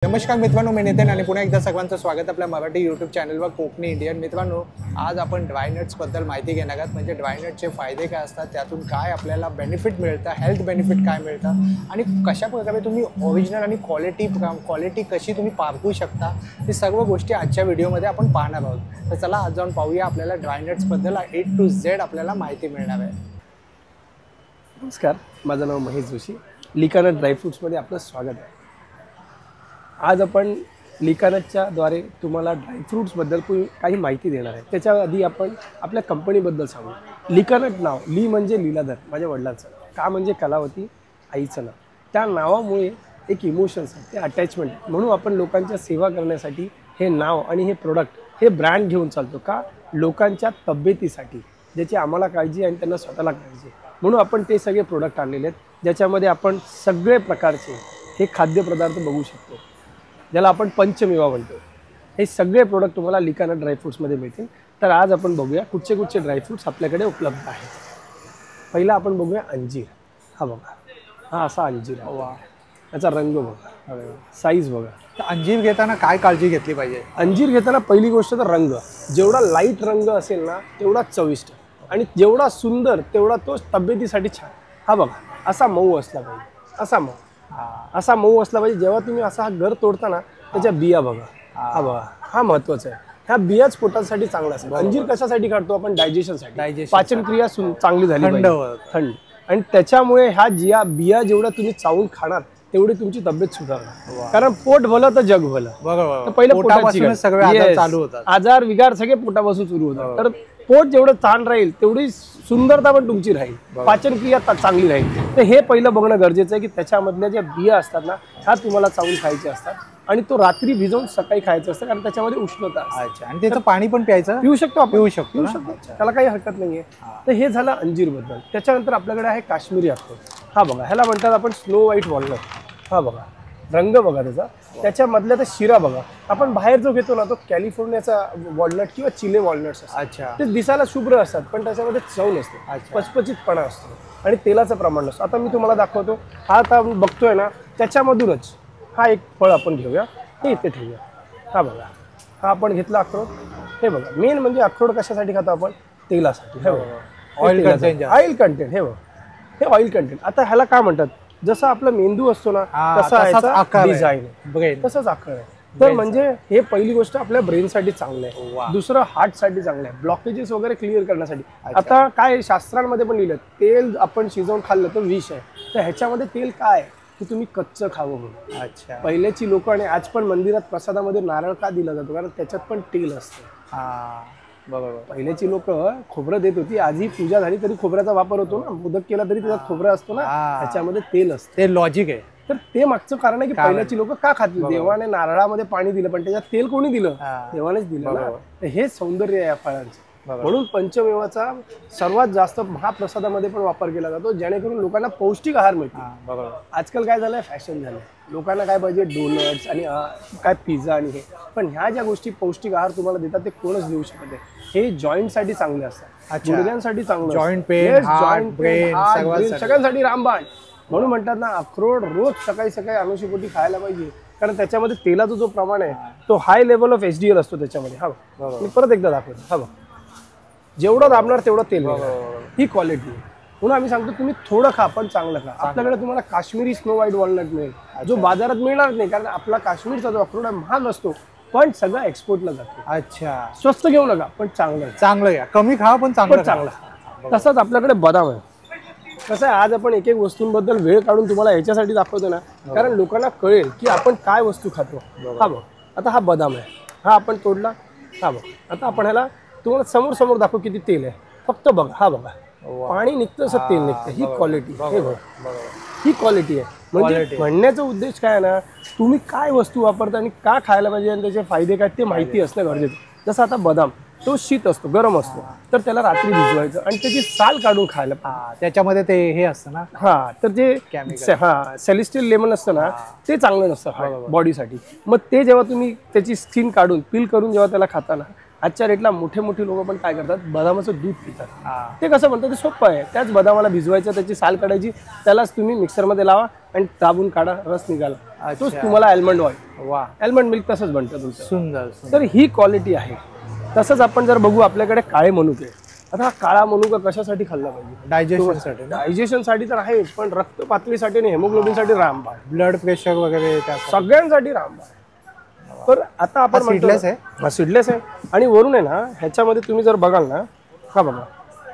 नमस्कार मित्रांनो, मी नितीन आणि पुन्हा एकदा सगळ्यांचं स्वागत आपल्या मराठी यूट्यूब चॅनलवर कोकणी इंडियन. मित्रांनो, आज आपण ड्रायनट्सबद्दल माहिती घेणार आहोत. म्हणजे ड्रायनट्सचे फायदे काय असतात, त्यातून काय आपल्याला बेनिफिट मिळतं, हेल्थ बेनिफिट काय मिळतं आणि कशा प्रकारे तुम्ही ओरिजिनल आणि क्वालिटी कशी तुम्ही पारखू शकता, ही सर्व गोष्टी आजच्या व्हिडिओमध्ये आपण पाहणार आहोत. तर चला आज जाऊन पाहूया आपल्याला ड्रायनट्सबद्दल A to Z आपल्याला माहिती मिळणार आहे. नमस्कार, माझं नाव महेश जोशी. लिकानट ड्रायफ्रूट्समध्ये आपलं स्वागत आहे. आज आपण लिकानटच्या द्वारे तुम्हाला ड्रायफ्रूट्सबद्दल काही माहिती देणार आहे. त्याच्या आधी आपण आपल्या कंपनीबद्दल सांगू. लिकानट नाव, ली म्हणजे लीलाधर, माझ्या वडिलांचं, का म्हणजे कलावती आईचं नाव. त्या नावामुळे एक इमोशन्स आहे, ते अटॅचमेंट, म्हणून आपण लोकांच्या सेवा करण्यासाठी हे नाव आणि हे प्रोडक्ट, हे ब्रँड घेऊन चालतो. का? लोकांच्या तब्येतीसाठी, ज्याची आम्हाला काळजी आणि त्यांना स्वतःला काळजी, म्हणून आपण ते सगळे प्रोडक्ट आणलेले आहेत. ज्याच्यामध्ये आपण सगळे प्रकारचे हे खाद्यपदार्थ बघू शकतो, ज्याला आपण पंचमेवा म्हणतो. हे सगळे प्रोडक्ट तुम्हाला लिकानट ड्रायफ्रूट्समध्ये मिळतील. तर आज आपण बघूया कुठचे कुठचे ड्रायफ्रूट्स आपल्याकडे उपलब्ध आहेत. पहिला आपण बघूया अंजीर. हा बघा, हा असा अंजीर आहे. वा, याचा रंग बघा, साईज बघा. तर अंजीर घेताना काय काळजी घेतली पाहिजे? अंजीर घेताना पहिली गोष्ट तर रंग. जेवढा लाईट रंग असेल ना, तेवढा चविष्ट, आणि जेवढा सुंदर तेवढा तो तब्येतीसाठी छान. हा बघा, असा मऊ असला पाहिजे, असा मऊ असला पाहिजे. जेव्हा तुम्ही असा हा घर तोडता ना, त्याच्या बिया बघा. हा बघा, हा महत्वाचा आहे. ह्या बियाच पोटासाठी चांगला असेल. अंजीर कशासाठी काढतो आपण? डायजेशनसाठी. पाचन क्रिया चांगली झाली पाहिजे, थंड. आणि त्याच्यामुळे ह्या बिया जेवढ्या तुम्ही चावून खाणार, तेवढी तुमची तब्येत सुधारणार. कारण पोट भलं तर जग भलं. तर पहिलं पोटापासून सगळे आजार चालू होतात. आजार विकार सगळे पोटापासून सुरू होतात. तर पोट जेवढं छान राहील, तेवढी सुंदरता पण तुमची राहील, पाचन क्रिया चांगली राहील. तर हे पहिलं बघणं गरजेचं आहे की त्याच्यामधल्या ज्या बिया असतात ना, ह्या तुम्हाला चावून खायच्या असतात. आणि तो रात्री भिजवून सकाळी खायचं असतं, कारण त्याच्यामध्ये उष्णता असते. अच्छा, आणि त्याचं पाणी पण पिऊ शकतो, त्याला काही हरकत नाहीये. तर हे झालं अंजीरबद्दल. त्याच्यानंतर आपल्याकडे आहे काश्मीरी अख्रोड. हा बघा, ह्याला म्हणतात आपण स्नो व्हाईट वॉलनट. हा बघा, रंग बघा त्याचा. त्याच्यामधल्या तर शिरा बघा. आपण बाहेर जो घेतो ना, तो कॅलिफोर्नियाचा वॉलनट किंवा चिले वॉलनट्स असतात. अच्छा, ते दिसायला शुभ्र असतात, पण त्याच्यामध्ये चव नसते, पचपचितपणा असतो आणि तेलाचं प्रमाण नसतं. आता मी तुम्हाला दाखवतो. हा आता बघतोय ना, त्याच्यामधूनच हा एक फळ आपण घेऊया, हे इथे ठेवूया. हा बघा, हा आपण घेतला अक्रोड. हे बघा, मेन म्हणजे अक्रोड कशासाठी खातो आपण? तेलासाठी. हे बघा, ऑइल कंटेंट. हे बघा, हे ऑइल कंटेंट. आता ह्याला काय म्हणतात? जसं आपला मेंदू असतो ना, तसा डिझाईन आहे, तसंच आकार आहे. तर म्हणजे हे पहिली गोष्ट आपल्या ब्रेनसाठी चांगलं आहे. दुसरं हार्टसाठी चांगलं आहे, ब्लॉकेजेस वगैरे क्लिअर करण्यासाठी. आता काय शास्त्रांमध्ये पण लिहिलं, तेल आपण शिजवून खाल्लं तर विष आहे. तर ह्याच्यामध्ये तेल काय की तुम्ही कच्चं खावं म्हणून. अच्छा, पहिल्याची लोक, आणि आज पण मंदिरात प्रसादामध्ये नारळ का दिला जातो? कारण त्याच्यात पण तेल असतं. बरोबर. पहिल्याची लोक खोबरं देत होती. आजही पूजा झाली तरी खोबऱ्याचा वापर होतो ना, मोदक केला तरी त्याच्यात खोबरं असतो ना, त्याच्यामध्ये तेल असतं. ते लॉजिक आहे. तर ते मागचं कारण आहे की पहिल्याची लोक का खातील? देवाने नारळामध्ये पाणी दिलं, पण त्याच्यात तेल कोणी दिलं? देवानेच दिलं ना. तर हे सौंदर्य आहे या फळांचं. म्हणून पंचमेवाचा सर्वात जास्त महाप्रसादामध्ये पण वापर केला जातो, जेणेकरून लोकांना पौष्टिक आहार मिळतो. आजकाल काय झालंय, फॅशन झालंय. लोकांना काय पाहिजे? डोनट्स आणि काय पिझ्झा आणि हे. पण ह्या ज्या गोष्टी पौष्टिक आहार तुम्हाला देतात, ते कोणच देऊ शकत नाही. हे जॉईंटसाठी चांगले असतात, गुडघ्यांसाठी चांगलं, जॉईंट पेन, सगळ्यांसाठी रामबाण. म्हणून म्हणतात ना, अक्रोड रोज सकाळी सकाळी अनुषपोटी खायला पाहिजे, कारण त्याच्यामध्ये तेलाचा जो प्रमाण आहे तो हाय लेवल ऑफ HDL असतो त्याच्यामध्ये. हा मी परत एकदा दाखवतो. हा बघ, जेवढं दाबणार तेवढं तेल. ही क्वालिटी. म्हणून आम्ही सांगतो तुम्ही थोडं खा, पण चांगलं खा. आपल्याकडे तुम्हाला काश्मीरी स्नो व्हाईट वॉलनट मिळेल, जो बाजारात मिळणार नाही, कारण आपला काश्मीरचा जो अक्रोड आहे महाग असतो, पण सगळं एक्सपोर्टला जातो. अच्छा, स्वस्त घेऊ नका, पण चांगलं घ्या. कमी खा, पण चांगलं. तसंच आपल्याकडे बदाम आहे. कसं आहे, आज आपण एक एक वस्तूंबद्दल वेळ काढून तुम्हाला ह्याच्यासाठी दाखवतो ना, कारण लोकांना कळेल की आपण काय वस्तू खातो. हा बघ, आता हा बदाम आहे, हा आपण तोडला. हा बघ, आता आपण ह्याला तुम्हाला समोर दाखवू किती तेल आहे. फक्त बघा, हा बघा, पाणी निघतं असं तेल निघतं. ही क्वालिटी, हे बघ, ही क्वालिटी आहे. म्हणजे म्हणण्याचा उद्देश काय आहे ना, तुम्ही काय वस्तू वापरता आणि का खायला पाहिजे आणि त्याचे फायदे काय ते माहिती असणं गरजेचं. जसं आता बदाम, तो शीत असतो, गरम असतो, तर त्याला रात्री भिजवायचं आणि त्याची साल काढून खायला. त्याच्यामध्ये ते हे असतं ना, तर जे सेलेस्टियल लेमन असतं ना, ते चांगलं नसतं बॉडीसाठी. मग ते जेव्हा तुम्ही त्याची स्किन काढून पील करून जेव्हा त्याला खाता ना, आजच्या रेटला मोठे लोक पण काय करतात, बदामाचं दूध पितात. ते कसं म्हणतात, ते सोपं आहे. त्याच बदामाला भिजवायचं, त्याची साल काढायची, त्यालाच तुम्ही मिक्सरमध्ये लावा आणि दाबून काढा, रस निघाला. तोच तुम्हाला आल्मंड ऑइल, वा आल्मंड मिल्क तसंच बनतं तुमचं. सुंदर तर ही क्वालिटी आहे. तसंच आपण जर बघू आपल्याकडे काळे मनुके. आता हा काळा मनुका कशासाठी खाल्ला पाहिजे? डायजेशनसाठी, डायजेशनसाठी तर आहे, पण रक्त पातळीसाठी आणि हेमोग्लोबिनसाठी रामबाण, ब्लड प्रेशर वगैरे सगळ्यांसाठी रामबाण. तर आता आपण सीडलेस आहे. हा सीडलेस आहे. आणि वरून आहे ना ह्याच्यामध्ये तुम्ही जर बघाल ना, हा बघा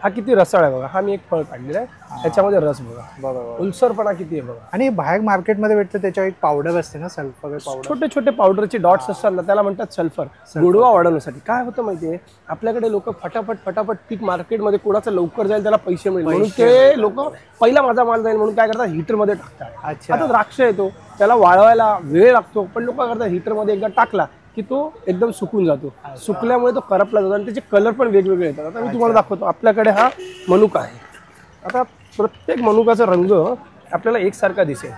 हा किती रसाळ आहे बघा. हा मी एक फळ काढलेला आहे, ह्याच्यामध्ये रस बघा, बरोबर. उलसरपणा किती आहे बघा. आणि बाहेर मार्केटमध्ये भेटतं त्याच्यावर एक पावडर असते ना, सल्फर पावडर. छोटे छोटे पावडरचे डॉट्स असतात ना, त्याला म्हणतात सल्फर. गोडवा वाढवण्यासाठी. काय होतं माहितीये, आपल्याकडे लोक फटाफट पीक मार्केटमध्ये कोणाचं लवकर जाईल त्याला पैसे मिळेल म्हणून ते लोक पहिला माझा माल जाईल म्हणून काय करतात, हीटरमध्ये टाकतात. अच्छा. आता द्राक्ष येतो त्याला वाळवायला वेळ लागतो, पण लोक करतात हीटरमध्ये एकदा टाकला की तो एकदम सुकून जातो. सुकल्यामुळे तो करपला जातो आणि त्याचे कलर पण वेगवेगळे येतात. आता मी तुम्हाला दाखवतो. आपल्याकडे हा मनुका आहे. आता प्रत्येक मनुकाचा रंग आपल्याला एकसारखा दिसेल,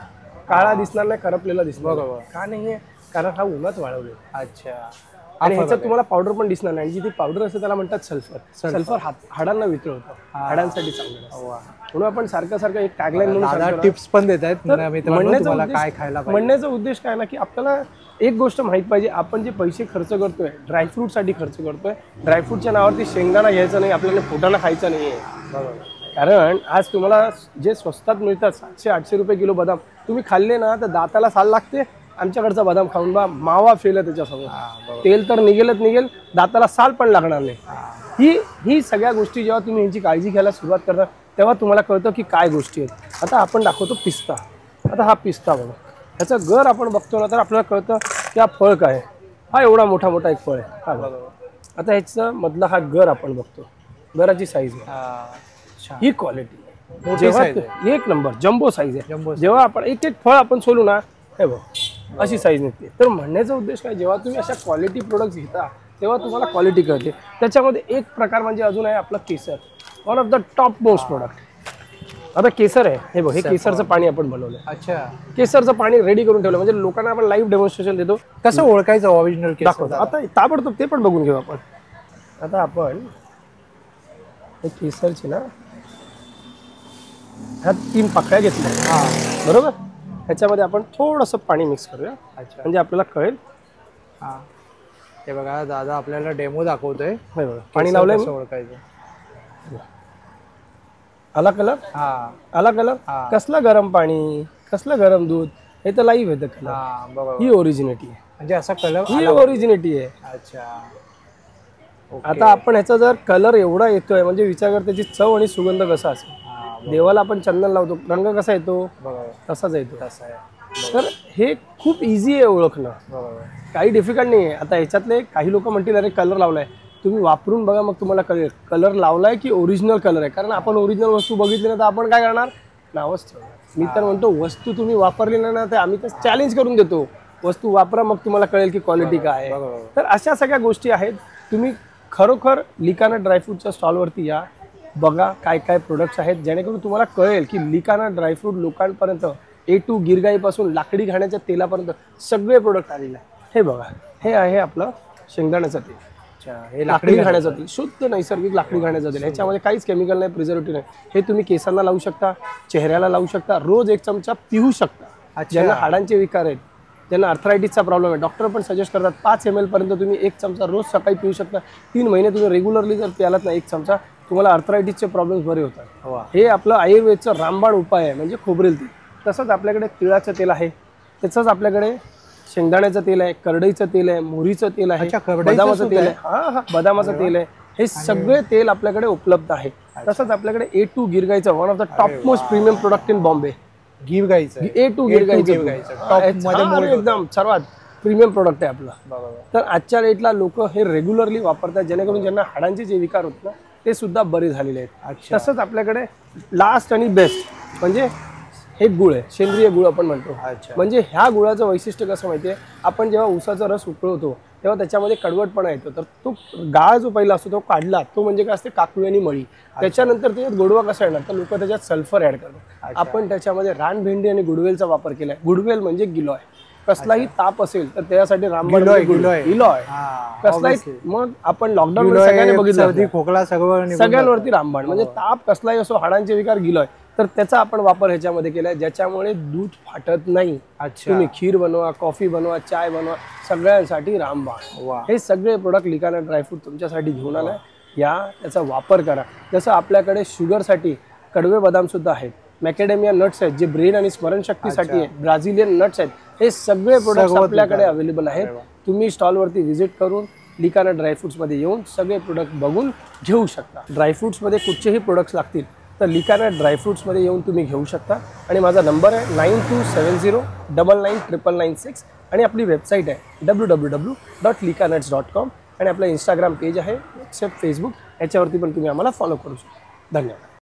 काळा दिसणार नाही, करपलेला दिसणार. बरोबर. का नाहीये? कारण हा उन्हात वाळवले. अच्छा. आणि ह्याच्यात तुम्हाला पावडर पण दिसणार नाही. जी ती पावडर असते त्याला म्हणतात सल्फर. सल्फर हाडांना वितळवतं, हाडांसाठी चांगलं असतं. म्हणून आपण सारखं एक टॅगलाईन म्हणून टिप्स पण देत आहेत तुम्हाला काय खायला पाहिजे. म्हणण्याचा उद्देश काय ना, की आपल्याला एक गोष्ट माहित पाहिजे, आपण जे पैसे खर्च करतोय ड्रायफ्रूट साठी खर्च करतोय, ड्रायफ्रूटच्या नावावरती शेंगदाणा घ्यायचा नाही, आपल्याला पोटाला खायचा नाहीये. कारण आज तुम्हाला जे स्वस्तात मिळतात 700-800 रुपये किलो बदाम तुम्ही खाल्ले ना तर दाताला साल लागते. आमच्याकडचा बदाम खाऊन बा, मावा फेल आहे त्याच्यासमोर. तेल तर निघेल, दाताला साल पण लागणार नाही. ही सगळ्या गोष्टी जेव्हा तुम्ही यांची काळजी घ्यायला सुरुवात करता तेव्हा तुम्हाला कळतं की काय गोष्टी आहेत. आता आपण दाखवतो पिस्ता. आता हा पिस्ता बघा, ह्याचा गर आपण बघतो ना तर आपल्याला कळतं की हा फळ काय आहे. हा एवढा मोठा एक फळ आहे. हा बघा. आता ह्याचा मधला हा गर आपण बघतो, गराची साईज आहे, ही क्वालिटी जेव्हा एक नंबर जम्बो साईज आहे. जेव्हा आपण एक फळ आपण सोलू ना, हे बघ अशी साईज निघते. तर म्हणण्याचा उद्देश काय, जेव्हा तुम्ही अशा क्वालिटी प्रोडक्ट्स घेता तेव्हा तुम्हाला क्वालिटी कळते. त्याच्यामध्ये एक प्रकार म्हणजे अजून आहे आपलं केसर, one of the top most product. आता केसर आहे, हे बघ, हे केसरचं पाणी आपण बनवलंय. अच्छा. केसरचं पाणी रेडी करून ठेवलं म्हणजे लोकांना आपण लाईव्ह डेमॉन्स्ट्रेशन देतो. कसं ओळखायचं ओरिजिनल दाखवतो. आता ताबडतोब ते पण बघून घेऊ आपण. आता आपण हे केसरची ना ह्या 3 पाकळ्या घेतल्या, बरोबर. ह्याच्यामध्ये आपण थोडंसं पाणी मिक्स करूया. अच्छा. म्हणजे आपल्याला कळेल. हा, हे बघा दादा आपल्याला डेमो दाखवतोय. पाणी लावलंय, ओळखायचं. आला कलर. हा, आला कलर. कसला गरम पाणी, कसलं गरम दूध, हे तर लाईव्ह येतं कलर. ही ओरिजिनिटी आहे, म्हणजे असा कलर ही ओरिजिनिटी आहे. अच्छा. आता आपण ह्याचा जर कलर एवढा येतोय म्हणजे विचार कर त्याची चव आणि सुगंध कसा असेल. देवाला आपण चंदन लावतो, रंग कसा येतो तसाच येतो. तर हे खूप इझी आहे ओळखणं, काही डिफिकल्ट नाही आहे. आता ह्याच्यातले काही लोक म्हणतील अरे कलर लावलाय, तुम्ही वापरून बघा मग तुम्हाला कळेल कलर लावलाय की ओरिजिनल कलर आहे. कारण आपण ओरिजिनल वस्तू बघितली ना तर आपण काय करणार, नावच ठेवणार. मी तर म्हणतो वस्तू तुम्ही वापरली ना तर आम्ही तर चॅलेंज करून देतो, वस्तू वापरा मग तुम्हाला कळेल की क्वालिटी काय आहे. तर अशा सगळ्या गोष्टी आहेत. तुम्ही खरोखर लिकाना ड्रायफ्रूटच्या स्टॉलवरती या, बघा काय काय प्रोडक्ट्स आहेत, जेणेकरून तुम्हाला कळेल की लिकाना ड्रायफ्रूट लोकांपर्यंत A to गिरगाईपासून लाकडी घाण्याच्या तेलापर्यंत सगळे प्रोडक्ट आलेले आहेत. हे बघा, हे आहे आपलं शेंगदाण्याचं तेल. हे लाकडी घाण्याचं तेल, शुद्ध नैसर्गिक लाकडी घाण्याचं तेल. ह्याच्यामध्ये काहीच केमिकल नाही, प्रिझर्वेटिव्ह नाही. हे तुम्ही केसांना लावू शकता, चेहऱ्याला लावू शकता, रोज 1 चमचा पिऊ शकता. ज्यांना हाडांचे विकार आहेत, ज्यांना अर्थरायटिसचा प्रॉब्लेम आहे, डॉक्टर पण सजेस्ट करतात 5 ml पर्यंत तुम्ही 1 चमचा रोज सकाळी पिऊ शकता. 3 महिने तुम्ही रेग्युलरली जर प्यालात ना 1 चमचा, तुम्हाला अर्थरायटिसचे प्रॉब्लेम्स बरे होतात. हे आपलं आयुर्वेदचं रामबाण उपाय आहे, म्हणजे खोबरेल तेल. तसंच आपल्याकडे तिळाचं तेल आहे, त्याचंच आपल्याकडे शेंगदाण्याचं तेल आहे, करडईचं तेल आहे, मोहरीचं तेल आहे, बदामाचं तेल आहे. हा, बदामाचं तेल आहे. हे सगळे तेल आपल्याकडे उपलब्ध आहे. तसंच आपल्याकडे A to गिरगाईचं one of the top most premium product in Bombay. गिरगाईचं A to गिरगाईचं एकदम सर्वात प्रीमियम प्रोडक्ट आहे आपलं. तर आजच्या रेटला लोक हे रेग्युलरली वापरतात, जेणेकरून ज्यांना हाडांचे जे विकार होत ना ते सुद्धा बरे झालेले आहेत. तसंच आपल्याकडे लास्ट आणि बेस्ट म्हणजे हे गुळ आहे, सेंद्रिय गुळ आपण म्हणतो. म्हणजे ह्या गुळाचं वैशिष्ट्य कसं माहितीये, आपण जेव्हा ऊसाचा रस उकळवतो तेव्हा त्याच्यामध्ये कडवटपणा येतो. तर तो गाळ जो पहिला असतो तो काढला, तो म्हणजे काय असते, काकळी आणि मळी. त्याच्यानंतर त्याच्यात गोडवा कसा येणार, तर लोक त्याच्यात सल्फर ऍड करतात. आपण त्याच्यामध्ये रानभेंडी आणि गुडवेलचा वापर केलाय. गुडवेल म्हणजे गिलॉय. कसलाही ताप असेल तर त्यासाठी रामबाण गिलॉय कसलाही. मग आपण लॉकडाऊन सगळ्यांनी बघितलं, खोकला सगळ्यांवरती रामबाण म्हणजे ताप कसलाही असो, हाडांचे विकार गिलॉय. तर त्याचा आपण वापर ह्याच्यामध्ये केला आहे, ज्याच्यामुळे दूध फाटत नाही. अच्छा. तुम्ही खीर बनवा, कॉफी बनवा, चाय बनवा, सगळ्यांसाठी रामबाण. वा. हे सगळे प्रोडक्ट लिकानट ड्रायफ्रूट तुमच्यासाठी घेऊन आलाय. त्याचा वापर करा. जसं आपल्याकडे शुगरसाठी कडवे बदाम सुद्धा आहेत, मॅकेडेमिया नट्स आहेत जे ब्रेन आणि स्मरणशक्तीसाठी आहेत, ब्राझिलियन नट्स आहेत, हे सगळे प्रोडक्ट्स आपल्याकडे अवेलेबल आहेत. तुम्ही स्टॉलवरती व्हिजिट करून लिकानट ड्रायफ्रुट्समध्ये येऊन सगळे प्रोडक्ट बघून घेऊ शकता. ड्रायफ्रुट्समध्ये कुठचेही प्रोडक्ट्स लागतील तर लिकानट ड्रायफ्रुट्समध्ये येऊन तुम्ही घेऊ शकता. आणि माझा नंबर आहे 9270999996 आणि आपली वेबसाईट आहे www.likanuts.com आणि आपलं इंस्टाग्राम पेज आहे, व्हॉट्सअप, फेसबुक, याच्यावरती पण तुम्ही आम्हाला फॉलो करू शकता. धन्यवाद.